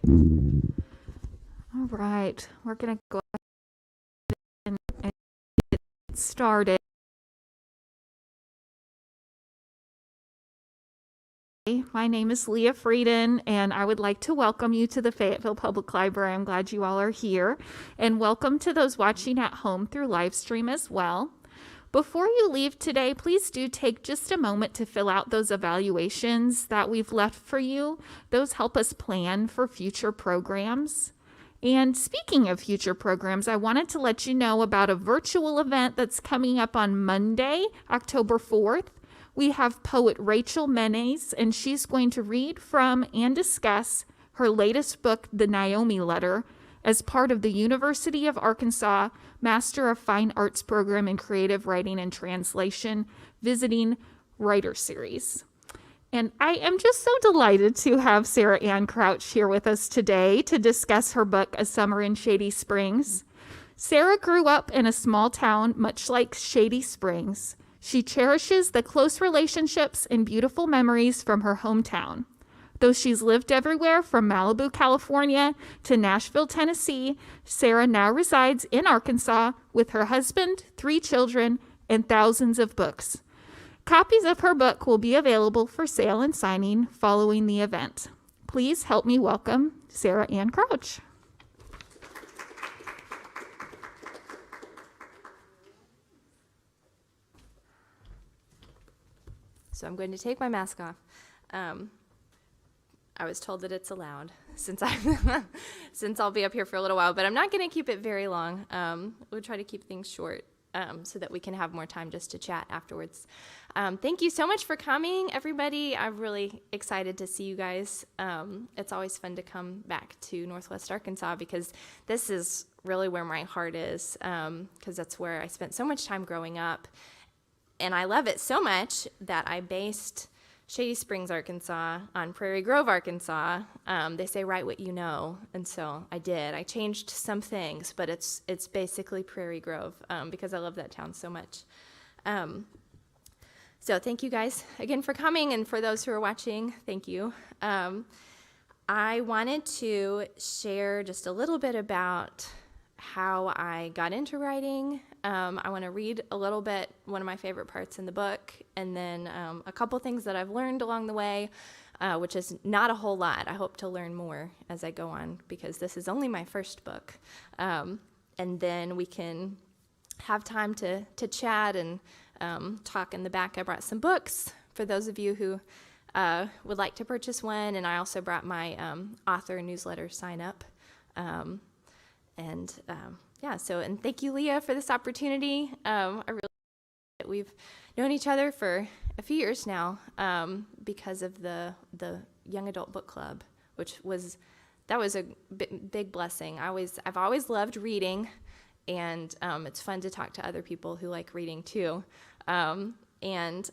All right, we're going to go ahead and get started. My name is Leah Frieden, and I would like to welcome you to the Fayetteville Public Library. I'm glad you all are here, and welcome to those watching at home through live stream as well. Before you leave today, please do take just a moment to fill out those evaluations that we've left for you. Those help us plan for future programs. And speaking of future programs, I wanted to let you know about a virtual event that's coming up on Monday, October 4th. We have poet Rachel Menes, and she's going to read from and discuss her latest book, The Naomi Letter, as part of the University of Arkansas Master of Fine Arts Program in Creative Writing and Translation Visiting Writer Series. And I am just so delighted to have Sarah Ann Crouch here with us today to discuss her book, A Summer in Shady Springs. Sarah grew up in a small town, much like Shady Springs. She cherishes the close relationships and beautiful memories from her hometown. Though she's lived everywhere from Malibu, California to Nashville, Tennessee, Sarah now resides in Arkansas with her husband, 3 children, and thousands of books. Copies of her book will be available for sale and signing following the event. Please help me welcome Sarah Ann Crouch. So I'm going to take my mask off. I was told that it's allowed since I'll be up here for a little while, but I'm not going to keep it very long. We'll try to keep things short so that we can have more time just to chat afterwards. Thank you so much for coming, everybody. I'm really excited to see you guys. It's always fun to come back to Northwest Arkansas because this is really where my heart is, because that's where I spent so much time growing up. And I love it so much that I based Shady Springs, Arkansas on Prairie Grove, Arkansas. They say write what you know, and so I did. I changed some things, but it's basically Prairie Grove because I love that town so much. So thank you guys again for coming, and for those who are watching, thank you. I wanted to share just a little bit about how I got into writing. I want to read a little bit, one of my favorite parts in the book, and then a couple things that I've learned along the way, which is not a whole lot. I hope to learn more as I go on because this is only my first book. And then we can have time to chat and talk in the back. I brought some books for those of you who would like to purchase one, and I also brought my author newsletter sign up. And thank you, Leah, for this opportunity. I really we've known each other for a few years now because of the young adult book club, which was a big blessing. I've always loved reading, and it's fun to talk to other people who like reading too. And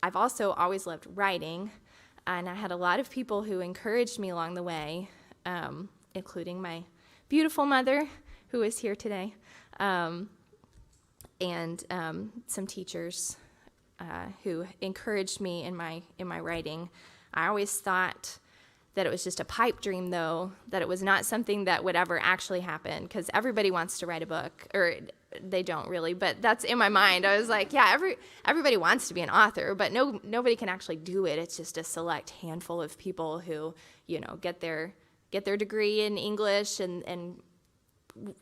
I've also always loved writing, and I had a lot of people who encouraged me along the way, including my beautiful mother, who is here today, and some teachers who encouraged me in my writing. I always thought that it was just a pipe dream, though, that it was not something that would ever actually happen, because everybody wants to write a book, or they don't really, but that's in my mind. I was like, yeah, everybody wants to be an author, but nobody can actually do it. It's just a select handful of people who, get their degree in English and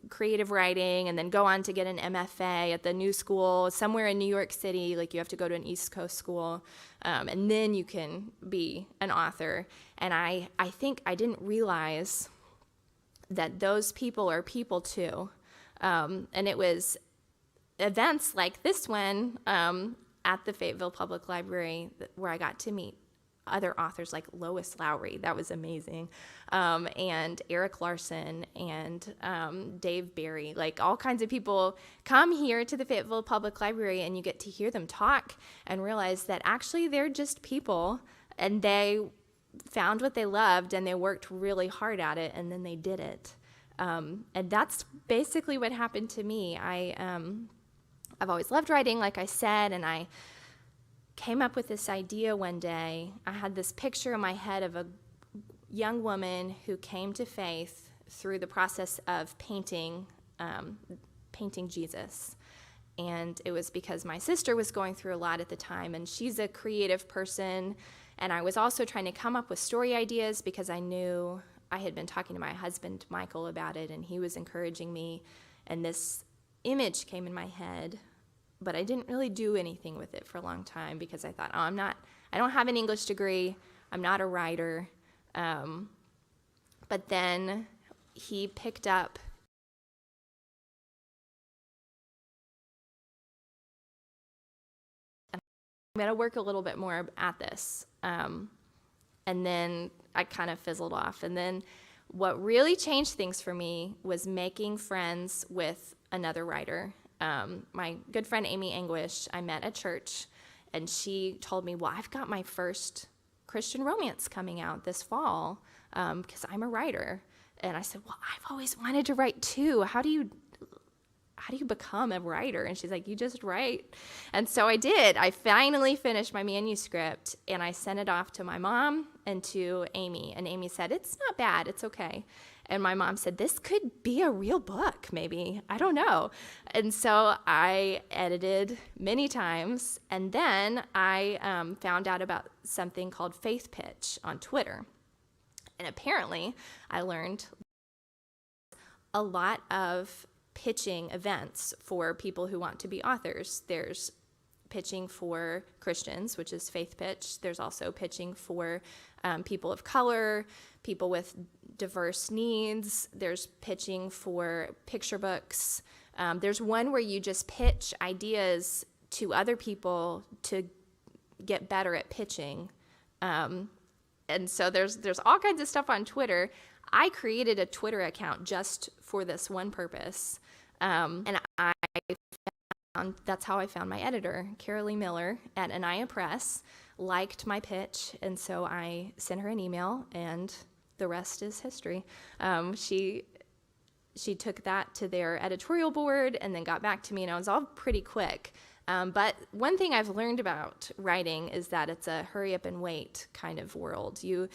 creative writing, and then go on to get an MFA at the new school somewhere in New York City. Like, you have to go to an East Coast school, and then you can be an author. And I think I didn't realize that those people are people too. And it was events like this one at the Fayetteville Public Library where I got to meet other authors like Lois Lowry. That was amazing. And Eric Larson and Dave Barry. Like, all kinds of people come here to the Fayetteville Public Library, and you get to hear them talk and realize that actually they're just people, and they found what they loved, and they worked really hard at it, and then they did it. And that's basically what happened to me. I've always loved writing, like I said, and I came up with this idea one day. I had this picture in my head of a young woman who came to faith through the process of painting Jesus. And it was because my sister was going through a lot at the time, and she's a creative person. And I was also trying to come up with story ideas because I knew I had been talking to my husband, Michael, about it, and he was encouraging me. And this image came in my head, but I didn't really do anything with it for a long time because I thought, I don't have an English degree. I'm not a writer. But then he picked up I'm going to work a little bit more at this. And then I kind of fizzled off. And then what really changed things for me was making friends with another writer. My good friend Amy Anguish, I met at church, and she told me, well, I've got my first Christian romance coming out this fall because I'm a writer. And I said, well, I've always wanted to write too. How do you become a writer? And she's like, you just write. And so I did. I finally finished my manuscript, and I sent it off to my mom and to Amy. And Amy said, it's not bad. It's okay. And my mom said, this could be a real book, maybe. I don't know. And so I edited many times. And then I found out about something called Faith Pitch on Twitter. And apparently I learned a lot of pitching events for people who want to be authors. There's pitching for Christians, which is Faith Pitch. There's also pitching for people of color, people with diverse needs. There's pitching for picture books. There's one where you just pitch ideas to other people to get better at pitching. And so there's all kinds of stuff on Twitter. I created a Twitter account just for this one purpose. And that's how I found my editor, Carolee Miller at Anaya Press, liked my pitch. And so I sent her an email, and the rest is history. She took that to their editorial board and then got back to me, and it was all pretty quick. But one thing I've learned about writing is that it's a hurry up and wait kind of world. You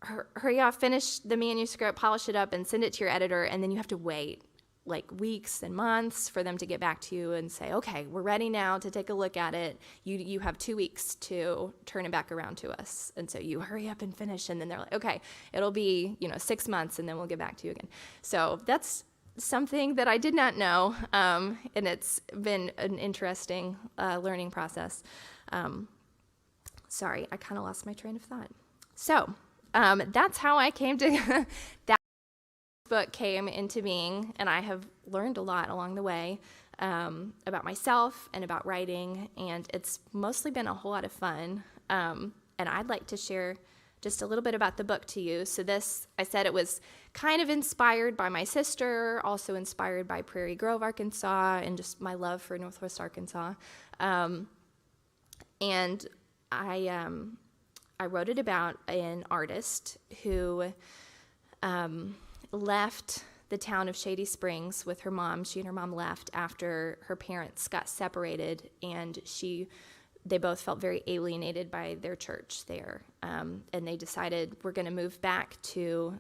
hurry up, finish the manuscript, polish it up, and send it to your editor, and then you have to wait like weeks and months for them to get back to you and say, okay, we're ready now to take a look at it. You have 2 weeks to turn it back around to us. And so you hurry up and finish, and then they're like, okay, it'll be 6 months, and then we'll get back to you again. So that's something that I did not know, and it's been an interesting learning process. Sorry, I kind of lost my train of thought. So that's how I came to that book came into being, and I have learned a lot along the way about myself and about writing, and it's mostly been a whole lot of fun. And I'd like to share just a little bit about the book to you. So this, I said it was kind of inspired by my sister, also inspired by Prairie Grove, Arkansas, and just my love for Northwest Arkansas. And I wrote it about an artist who left the town of Shady Springs with her mom. She and her mom left after her parents got separated, and they both felt very alienated by their church there. And they decided we're going to move back to,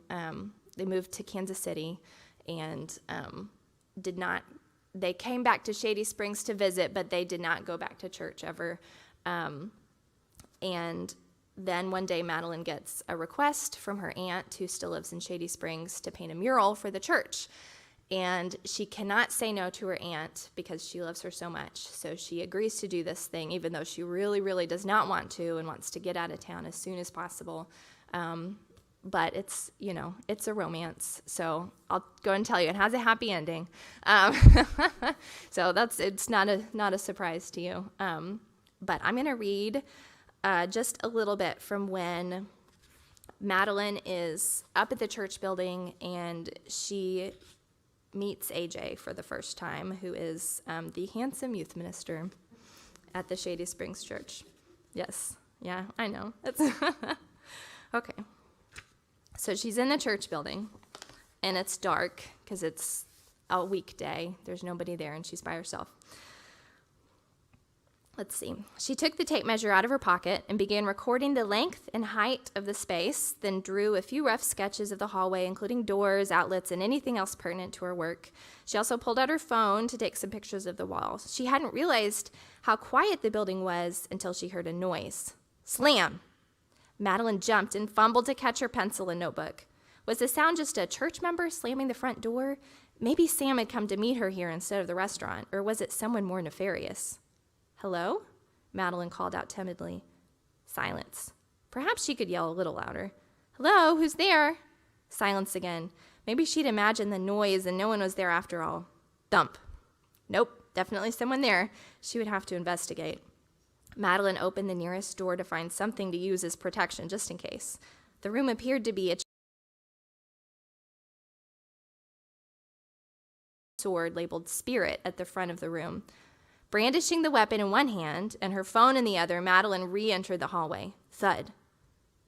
they moved to Kansas City, and they came back to Shady Springs to visit, but they did not go back to church ever. And then one day, Madeleine gets a request from her aunt, who still lives in Shady Springs, to paint a mural for the church. And she cannot say no to her aunt because she loves her so much. So she agrees to do this thing, even though she really, really does not want to and wants to get out of town as soon as possible. But it's a romance. So I'll go and tell you, it has a happy ending. So it's not a surprise to you. But I'm going to read just a little bit from when Madeleine is up at the church building, and she meets AJ for the first time, who is the handsome youth minister at the Shady Springs Church. Yes, yeah, I know. Okay. So she's in the church building, and it's dark because it's a weekday. There's nobody there, and she's by herself. Let's see. She took the tape measure out of her pocket and began recording the length and height of the space, then drew a few rough sketches of the hallway, including doors, outlets, and anything else pertinent to her work. She also pulled out her phone to take some pictures of the walls. She hadn't realized how quiet the building was until she heard a noise. Slam! Madeleine jumped and fumbled to catch her pencil and notebook. Was the sound just a church member slamming the front door? Maybe Sam had come to meet her here instead of the restaurant, or was it someone more nefarious? Hello? Madeleine called out timidly. Silence. Perhaps she could yell a little louder. Hello, who's there? Silence again. Maybe she'd imagined the noise and no one was there after all. Thump. Nope, definitely someone there. She would have to investigate. Madeleine opened the nearest door to find something to use as protection, just in case. The room appeared to be a sword labeled Spirit at the front of the room. Brandishing the weapon in one hand and her phone in the other, Madeleine re-entered the hallway. Thud.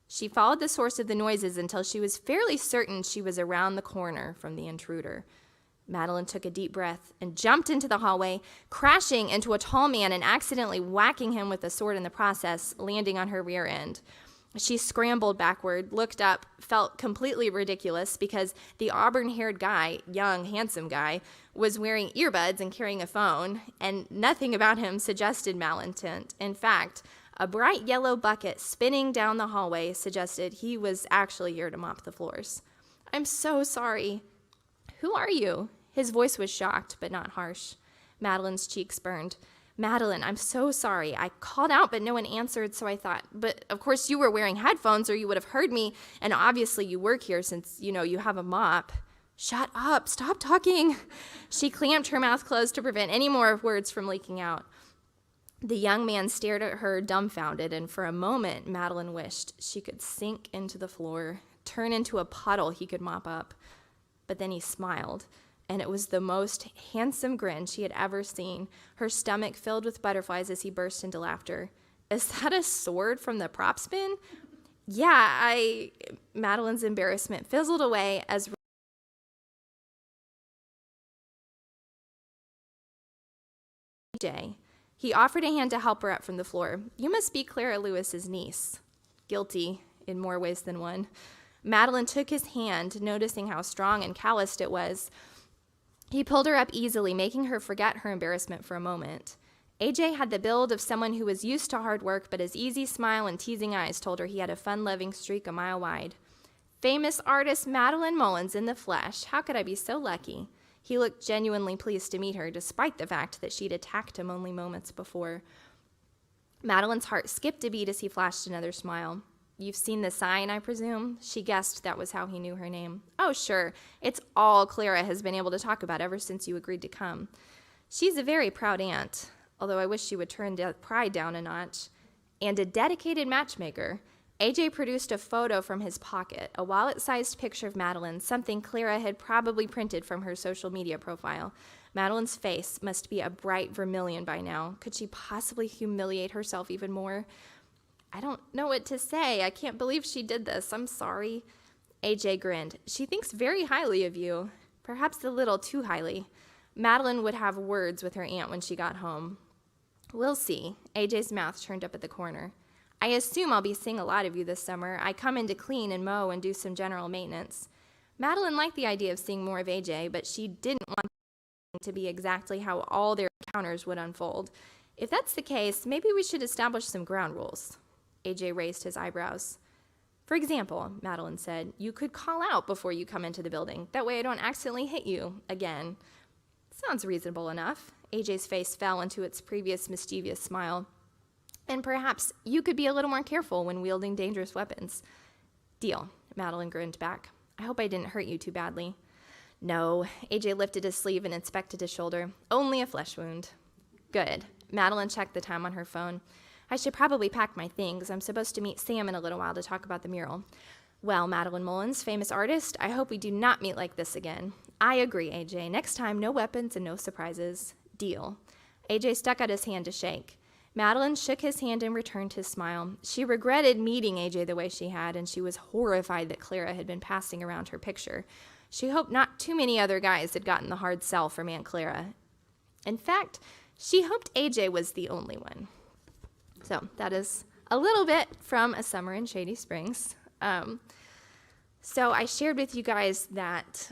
She followed the source of the noises until she was fairly certain she was around the corner from the intruder. Madeleine took a deep breath and jumped into the hallway, crashing into a tall man and accidentally whacking him with a sword in the process, landing on her rear end. She scrambled backward, looked up, felt completely ridiculous because the auburn-haired guy, young, handsome guy, was wearing earbuds and carrying a phone, and nothing about him suggested malintent. In fact, a bright yellow bucket spinning down the hallway suggested he was actually here to mop the floors. I'm so sorry. Who are you? His voice was shocked, but not harsh. Madeleine's cheeks burned. Madeleine, I'm so sorry. I called out, but no one answered, so I thought, but of course you were wearing headphones or you would have heard me, and obviously you work here since, you have a mop. Shut up. Stop talking. She clamped her mouth closed to prevent any more words from leaking out. The young man stared at her dumbfounded, and for a moment, Madeleine wished she could sink into the floor, turn into a puddle he could mop up. But then he smiled, and it was the most handsome grin she had ever seen, her stomach filled with butterflies as he burst into laughter. Is that a sword from the props bin? Yeah, Madeleine's embarrassment fizzled away as Jay. He offered a hand to help her up from the floor. You must be Clara Lewis's niece. Guilty in more ways than one. Madeleine took his hand, noticing how strong and calloused it was. He pulled her up easily, making her forget her embarrassment for a moment. AJ had the build of someone who was used to hard work, but his easy smile and teasing eyes told her he had a fun-loving streak a mile wide. Famous artist Madeleine Mullins in the flesh. How could I be so lucky? He looked genuinely pleased to meet her, despite the fact that she'd attacked him only moments before. Madeleine's heart skipped a beat as he flashed another smile. You've seen the sign, I presume? She guessed that was how he knew her name. Oh, sure. It's all Clara has been able to talk about ever since you agreed to come. She's a very proud aunt, although I wish she would turn pride down a notch. And a dedicated matchmaker. AJ produced a photo from his pocket, a wallet-sized picture of Madeleine, something Clara had probably printed from her social media profile. Madeleine's face must be a bright vermilion by now. Could she possibly humiliate herself even more? I don't know what to say. I can't believe she did this. I'm sorry. AJ grinned. She thinks very highly of you, perhaps a little too highly. Madeleine would have words with her aunt when she got home. We'll see. AJ's mouth turned up at the corner. I assume I'll be seeing a lot of you this summer. I come in to clean and mow and do some general maintenance. Madeleine liked the idea of seeing more of AJ, but she didn't want it to be exactly how all their encounters would unfold. If that's the case, maybe we should establish some ground rules. AJ raised his eyebrows. For example, Madeleine said, you could call out before you come into the building. That way I don't accidentally hit you again. Sounds reasonable enough. AJ's face fell into its previous mischievous smile. And perhaps you could be a little more careful when wielding dangerous weapons. Deal, Madeleine grinned back. I hope I didn't hurt you too badly. No, AJ lifted his sleeve and inspected his shoulder. Only a flesh wound. Good. Madeleine checked the time on her phone. I should probably pack my things. I'm supposed to meet Sam in a little while to talk about the mural. Well, Madeleine Mullins, famous artist, I hope we do not meet like this again. I agree, AJ. Next time, no weapons and no surprises. Deal. AJ stuck out his hand to shake. Madeleine shook his hand and returned his smile. She regretted meeting AJ the way she had, and she was horrified that Clara had been passing around her picture. She hoped not too many other guys had gotten the hard sell from Aunt Clara. In fact, she hoped AJ was the only one. So that is a little bit from A Summer in Shady Springs. So I shared with you guys that,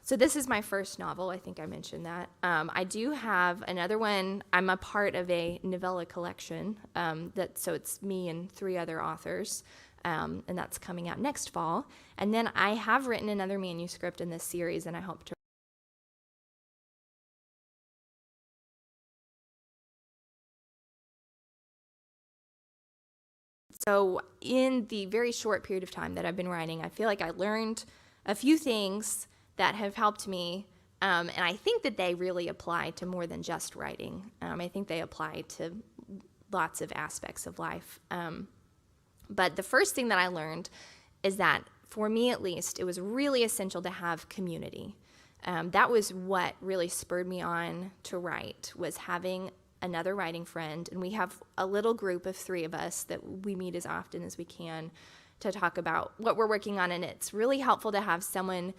so this is my first novel. I think I mentioned that. I do have another one. I'm a part of a novella collection. So it's me and 3 other authors, and that's coming out next fall. And then I have written another manuscript in this series, and I hope to. So in the very short period of time that I've been writing, I feel like I learned a few things that have helped me, and I think that they really apply to more than just writing. I think they apply to lots of aspects of life. But the first thing that I learned is that, for me at least, it was really essential to have community. That was what really spurred me on to write, was having another writing friend. And we have a little group of 3 of us that we meet as often as we can to talk about what we're working on. And it's really helpful to have someone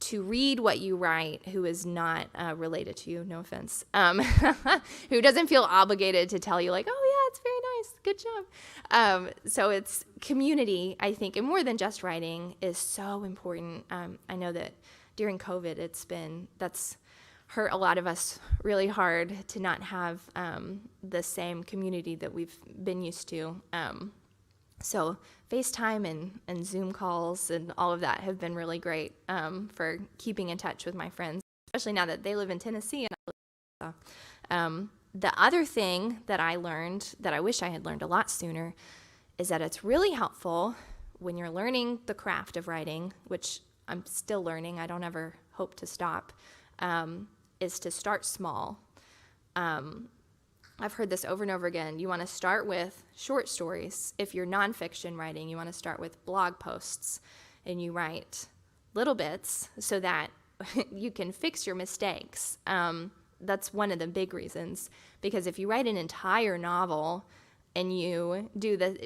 to read what you write who is not related to you, no offense, who doesn't feel obligated to tell you like, oh yeah, it's very nice, good job. So it's community, I think, and more than just writing is so important. I know that during COVID, that's hurt a lot of us really hard to not have the same community that we've been used to. So FaceTime and Zoom calls and all of that have been really great for keeping in touch with my friends, especially now that they live in Tennessee. And the other thing that I learned that I wish I had learned a lot sooner is that it's really helpful when you're learning the craft of writing, which I'm still learning, I don't ever hope to stop, is to start small. I've heard this over and over again. You want to start with short stories. If you're nonfiction writing, you want to start with blog posts, and you write little bits so that you can fix your mistakes. That's one of the big reasons, because if you write an entire novel and you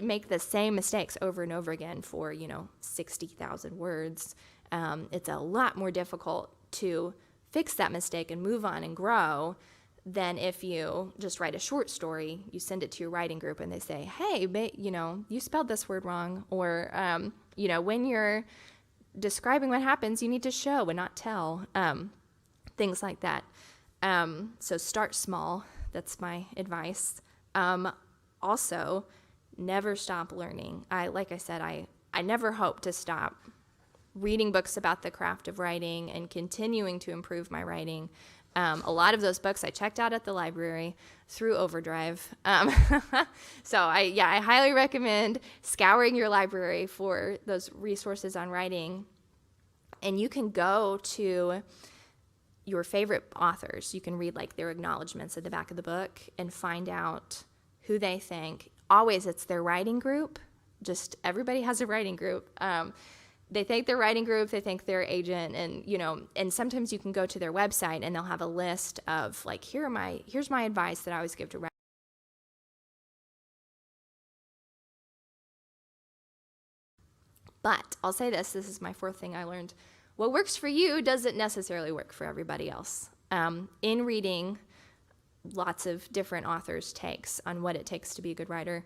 make the same mistakes over and over again for 60,000 words, it's a lot more difficult to fix that mistake and move on and grow than if you just write a short story, you send it to your writing group and they say, hey, you spelled this word wrong. Or, when you're describing what happens, you need to show and not tell, things like that. So start small. That's my advice. Also, never stop learning. Like I said, I never hope to stop reading books about the craft of writing and continuing to improve my writing. A lot of those books I checked out at the library through Overdrive. So I highly recommend scouring your library for those resources on writing. And you can go to your favorite authors. You can read their acknowledgments at the back of the book and find out who they think. Always it's their writing group. Just everybody has a writing group. They thank their writing group, they thank their agent, and sometimes you can go to their website and they'll have a list of here's my advice that I always give to writers. But I'll say this is my 4th thing I learned. What works for you doesn't necessarily work for everybody else. In reading lots of different authors' takes on what it takes to be a good writer,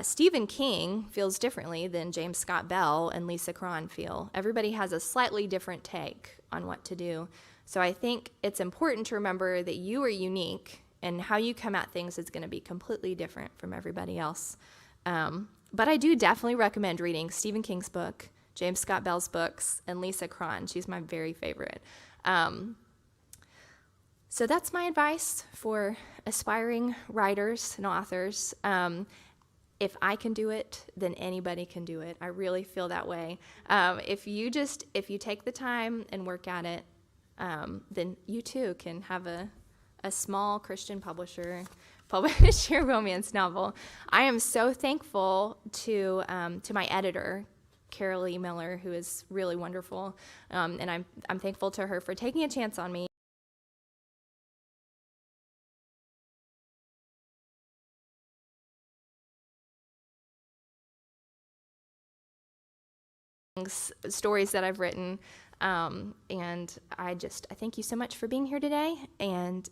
Stephen King feels differently than James Scott Bell and Lisa Cron feel. Everybody has a slightly different take on what to do. So I think it's important to remember that you are unique and how you come at things is going to be completely different from everybody else. But I do definitely recommend reading Stephen King's book, James Scott Bell's books, and Lisa Cron. She's my very favorite. So that's my advice for aspiring writers and authors. If I can do it, then anybody can do it. I really feel that way. If you take the time and work at it, then you too can have a small Christian publisher publish your romance novel. I am so thankful to my editor, Carol E. Miller, who is really wonderful, and I'm thankful to her for taking a chance on me. Stories that I've written, and I thank you so much for being here today, and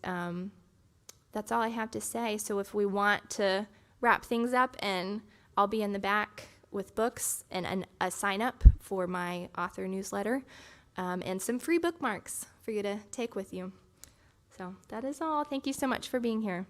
that's all I have to say. So if we want to wrap things up, and I'll be in the back with books and a sign up for my author newsletter, and some free bookmarks for you to take with you. So that is all. Thank you so much for being here.